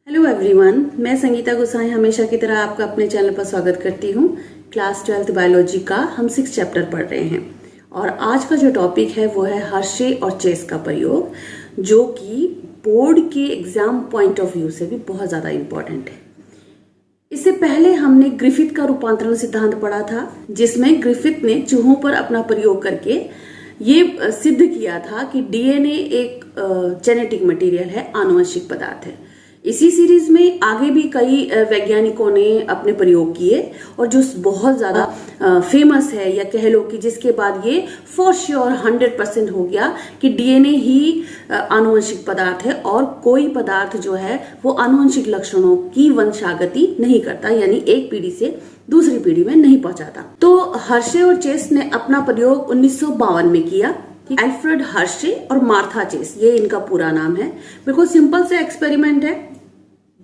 Hello everyone, मैं संगीता गोसाई हमेशा की तरह आपका अपने चैनल पर स्वागत करती हूँ। क्लास 12th बायोलॉजी का हम 6 चैप्टर पढ़ रहे हैं और आज का जो टॉपिक है वो है हर्शे और चेस का प्रयोग, जो कि बोर्ड के एग्जाम पॉइंट ऑफ व्यू से भी बहुत ज़्यादा इम्पोर्टेंट है। इससे पहले हमने ग्रिफिथ का रूपांतरण सिद्धांत पढ़ा था, जिसमें ग्रिफिथ ने चूहों पर अपना प्रयोग करके ये सिद्ध किया था कि डीएनए एक जेनेटिक मटेरियल है, आनुवंशिक पदार्थ है। इसी सीरीज में आगे भी कई वैज्ञानिकों ने अपने प्रयोग किए और जो बहुत ज्यादा फेमस है, या कह लो कि जिसके बाद ये फॉर श्योर 100% हो गया कि डीएनए ही आनुवंशिक पदार्थ है और कोई पदार्थ जो है वो आनुवंशिक लक्षणों की वंशागति नहीं करता, यानी एक पीढ़ी से दूसरी पीढ़ी में नहीं पहुंचाता। तो हर्शे और चेस ने अपना प्रयोग 1952 में किया। एल्फ्रेड हर्शे और मार्था चेस, ये इनका पूरा नाम है। बिल्कुल सिंपल से एक्सपेरिमेंट है।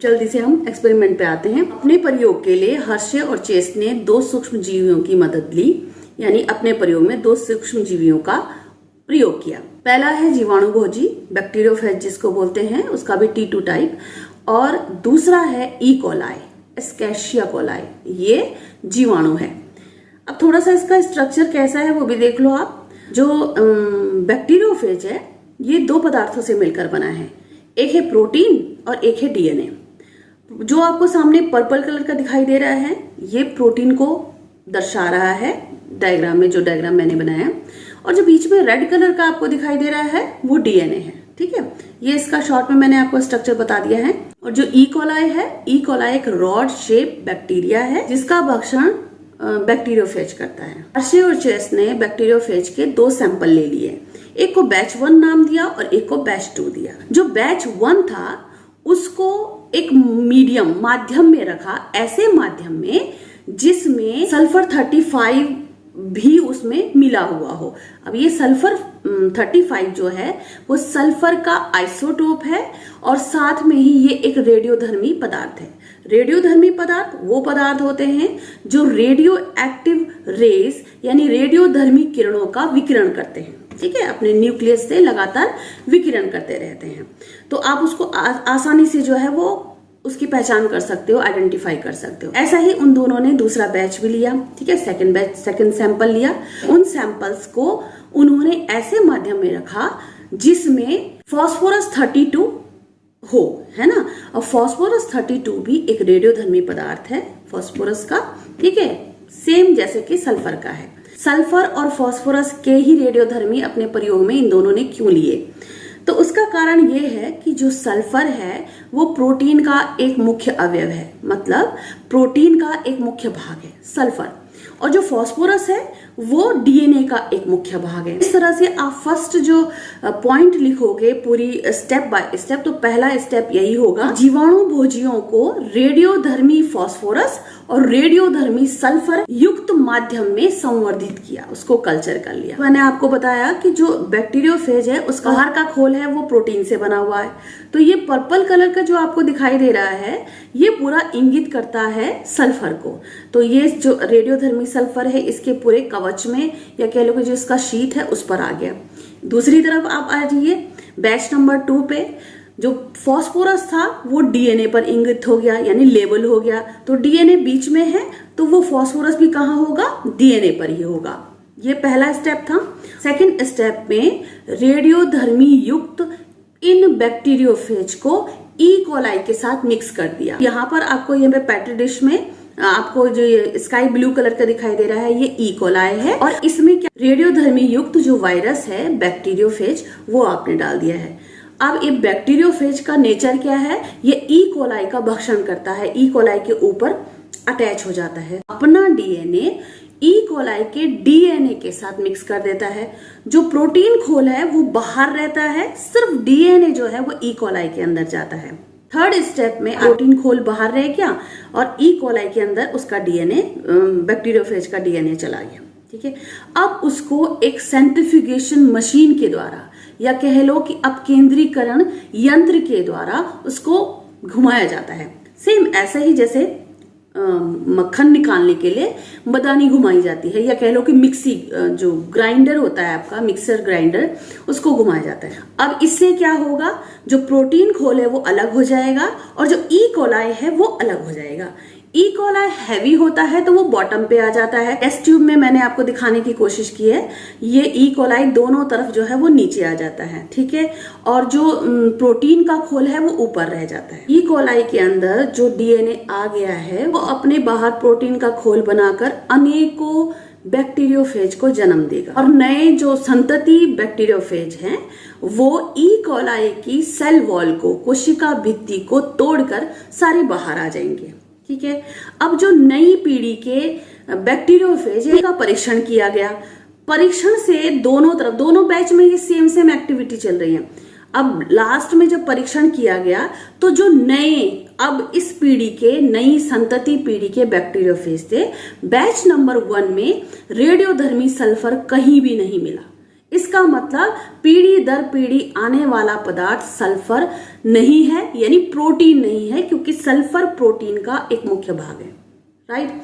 जल्दी से हम एक्सपेरिमेंट पे आते हैं। अपने प्रयोग के लिए हर्शे और चेस ने 2 सूक्ष्म जीवियों की मदद ली, यानी अपने प्रयोग में 2 सूक्ष्म जीवियों का प्रयोग किया। पहला है जीवाणुभोजी बैक्टीरियोफेज जिसको बोलते हैं, उसका भी T2 टाइप, और दूसरा है ई कोलाई, एस्केरिया कोलाई, ये जीवाणु है। अब थोड़ा सा इसका स्ट्रक्चर कैसा है वो भी देख लो आप। जो बैक्टीरियोफेज है ये 2 पदार्थों से मिलकर बना है, एक है प्रोटीन और एक है डीएनए। जो आपको सामने पर्पल कलर का दिखाई दे रहा है ये प्रोटीन को दर्शा रहा है डायग्राम में, जो डायग्राम मैंने बनाया, और जो बीच में रेड कलर का आपको दिखाई दे रहा है वो डीएनए है। ठीक है, ये इसका शॉर्ट में मैंने आपको स्ट्रक्चर बता दिया है। और जो ई कोलाई है, ई कोलाई एक रॉड शेप बैक्टीरिया है जिसका भक्षण बैक्टीरियोफेज करता है। हर्शे और चेस ने बैक्टीरियोफेज के 2 सैंपल ले लिए, एक को बैच 1 नाम दिया और एक को बैच 2 दिया। जो बैच 1 था उसको एक मीडियम माध्यम में रखा, ऐसे माध्यम में जिसमें सल्फर 35 भी उसमें मिला हुआ हो। अब ये सल्फर 35 जो है वो सल्फर का आइसोटोप है और साथ में ही ये एक रेडियोधर्मी पदार्थ है। रेडियोधर्मी पदार्थ वो पदार्थ होते हैं जो रेडियो एक्टिव रेज यानी रेडियोधर्मी किरणों का विकिरण करते हैं। ठीक है, अपने न्यूक्लियस से लगातार विकिरण करते रहते हैं। तो आप उसको आसानी से जो है वो उसकी पहचान कर सकते हो, आइडेंटिफाई कर सकते हो। ऐसा ही उन दोनों ने दूसरा बैच भी लिया। ठीक है, सेकंड सैंपल लिया। उन सैंपल्स को उन्होंने ऐसे माध्यम में रखा जिसमें फास्फोरस 32 हो, है ना। और फास्फोरस 32 भी एक रेडियोधर्मी पदार्थ है फास्फोरस का। ठीक है, सेम जैसे कि सल्फर का है। सल्फर और फास्फोरस के ही रेडियोधर्मी अपने प्रयोग में इन दोनों ने क्यों लिए? तो उसका कारण ये है कि जो सल्फर है वो प्रोटीन का एक मुख्य अवयव है, मतलब प्रोटीन का एक मुख्य भाग है सल्फर, और जो फास्फोरस है वो डीएनए का एक मुख्य भाग है। इस तरह से आप फर्स्ट जो पॉइंट लिखोगे पूरी स्टेप बाय स्टेप, तो पहला स्टेप यही होगा, जीवाणु भोजियों को रेडियोधर्मी फास्फोरस और रेडियोधर्मी सल्फर युक्त माध्यम में संवर्धित किया, उसको कल्चर कर लिया। मैंने आपको बताया कि जो बैक्टीरियोफेज है उसका बाहर का खोल है वो प्रोटीन से बना हुआ है। तो ये पर्पल कलर का जो आपको दिखाई दे रहा है ये पूरा इंगित करता है सल्फर को। तो ये जो रेडियोधर्मी सल्फर है इसके पूरे कवच में, या कह लो कि जो इसका शीट है उस पर आ गया। दूसरी तरफ आप आ जाइए बैच नंबर 2 पे। जो फास्फोरस था वो डीएनए पर इंगित हो गया, यानी लेबल हो गया। तो डीएनए बीच में है तो वो फास्फोरस भी कहाँ होगा? डीएनए पर ही होगा। ये पहला स्टेप था। सेकंड स्टेप में रेडियोधर्मी युक्त इन बैक्टीरियोफेज को ई कोलाई के साथ मिक्स कर दिया। यहाँ पर आपको ये पेट्री डिश में आपको जो ये स्काई ब्लू कलर का दिखाई दे रहा है ये ई कोलाई है, और इसमें क्या रेडियोधर्मी युक्त जो वायरस है बैक्टीरियोफेज वो आपने डाल दिया है। अब ये बैक्टीरियोफेज का नेचर क्या है? ये ई कोलाई का भक्षण करता है, ई कोलाई के ऊपर अटैच हो जाता है, अपना डीएनए ई कोलाई के डीएनए के साथ मिक्स कर देता है। जो प्रोटीन खोल है वो बाहर रहता है, सिर्फ डीएनए जो है वो ई कोलाई के अंदर जाता है। थर्ड स्टेप में प्रोटीन खोल बाहर रह गया और ई कोलाई के अंदर उसका डीएनए, बैक्टीरियोफेज का डीएनए चला गया। ठीक है, अब उसको एक सेंट्रीफ्यूगेशन मशीन के द्वारा, या कह लो कि अपकेंद्रीकरण यंत्र के द्वारा उसको घुमाया जाता है। सेम ऐसा ही जैसे मक्खन निकालने के लिए मदानी घुमाई जाती है, या कह लो कि मिक्सी जो ग्राइंडर होता है आपका मिक्सर ग्राइंडर, उसको घुमाया जाता है। अब इससे क्या होगा, जो प्रोटीन खोल है वो अलग हो जाएगा और जो ई कोलाई है वो अलग हो जाएगा। ई कोलाई हैवी होता है तो वो बॉटम पे आ जाता है। टेस्ट ट्यूब में मैंने आपको दिखाने की कोशिश की है, ये ई कोलाई दोनों तरफ जो है वो नीचे आ जाता है, ठीक है, और जो प्रोटीन का खोल है वो ऊपर रह जाता है। ई कोलाई के अंदर जो डीएनए आ गया है वो अपने बाहर प्रोटीन का खोल बनाकर अनेकों बैक्टीरियोफेज को जन्म देगा, और नए जो संतति बैक्टीरियोफेज हैं वो ई कोलाई की सेल वॉल को, कोशिका भित्ति को तोड़कर सारे बाहर आ जाएंगे, ठीक है। अब जो नई पीढ़ी के बैक्टीरियोफेज का परीक्षण किया गया, परीक्षण से दोनों तरफ, दोनों बैच में ये सेम एक्टिविटी चल रही है। अब लास्ट में जब परीक्षण किया गया तो जो नए, अब इस पीढ़ी के, नई संतति पीढ़ी के बैक्टीरियोफेज थे, बैच नंबर 1 में रेडियोधर्मी सल्फर कहीं भी नहीं मिला। इसका मतलब पीढ़ी दर पीढ़ी आने वाला पदार्थ सल्फर नहीं है, यानी प्रोटीन नहीं है, क्योंकि सल्फर प्रोटीन का एक मुख्य भाग है, राइट।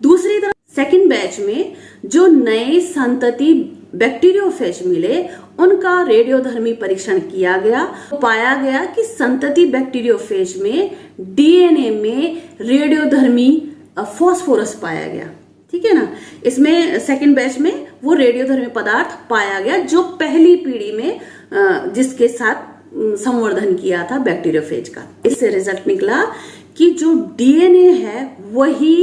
दूसरी तरफ सेकंड बैच में जो नए संतति बैक्टीरियोफेज मिले उनका रेडियोधर्मी परीक्षण किया गया, तो पाया गया कि संतति बैक्टीरियोफेज में डीएनए में रेडियोधर्मी फास्फोरस पाया गया, ठीक है ना। इसमें सेकंड बैच में वो रेडियोधर्मी पदार्थ पाया गया जो पहली पीढ़ी में जिसके साथ संवर्धन किया था बैक्टीरियोफेज का। इससे रिजल्ट निकला कि जो डीएनए है वही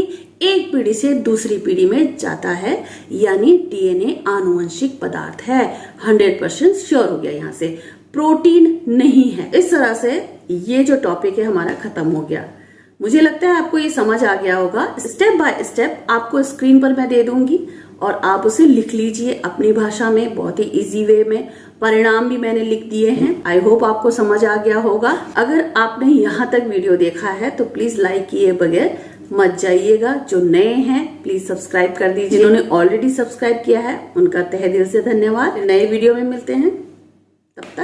एक पीढ़ी से दूसरी पीढ़ी में जाता है, यानी डीएनए आनुवंशिक पदार्थ है। 100% श्योर हो गया, यहाँ से प्रोटीन नहीं है। इस तरह से ये जो टॉपिक है हमारा खत्म हो गया। मुझे लगता है आपको ये समझ आ गया होगा। स्टेप बाय स्टेप आपको स्क्रीन पर मैं दे दूंगी और आप उसे लिख लीजिए अपनी भाषा में, बहुत ही इजी वे में। परिणाम भी मैंने लिख दिए हैं। आई होप आपको समझ आ गया होगा। अगर आपने यहाँ तक वीडियो देखा है तो प्लीज लाइक किए बगैर मत जाइएगा। जो नए हैं प्लीज सब्सक्राइब कर दीजिए। जिन्होंने ऑलरेडी सब्सक्राइब किया है उनका तहे दिल से धन्यवाद। नए वीडियो में मिलते हैं, तब तक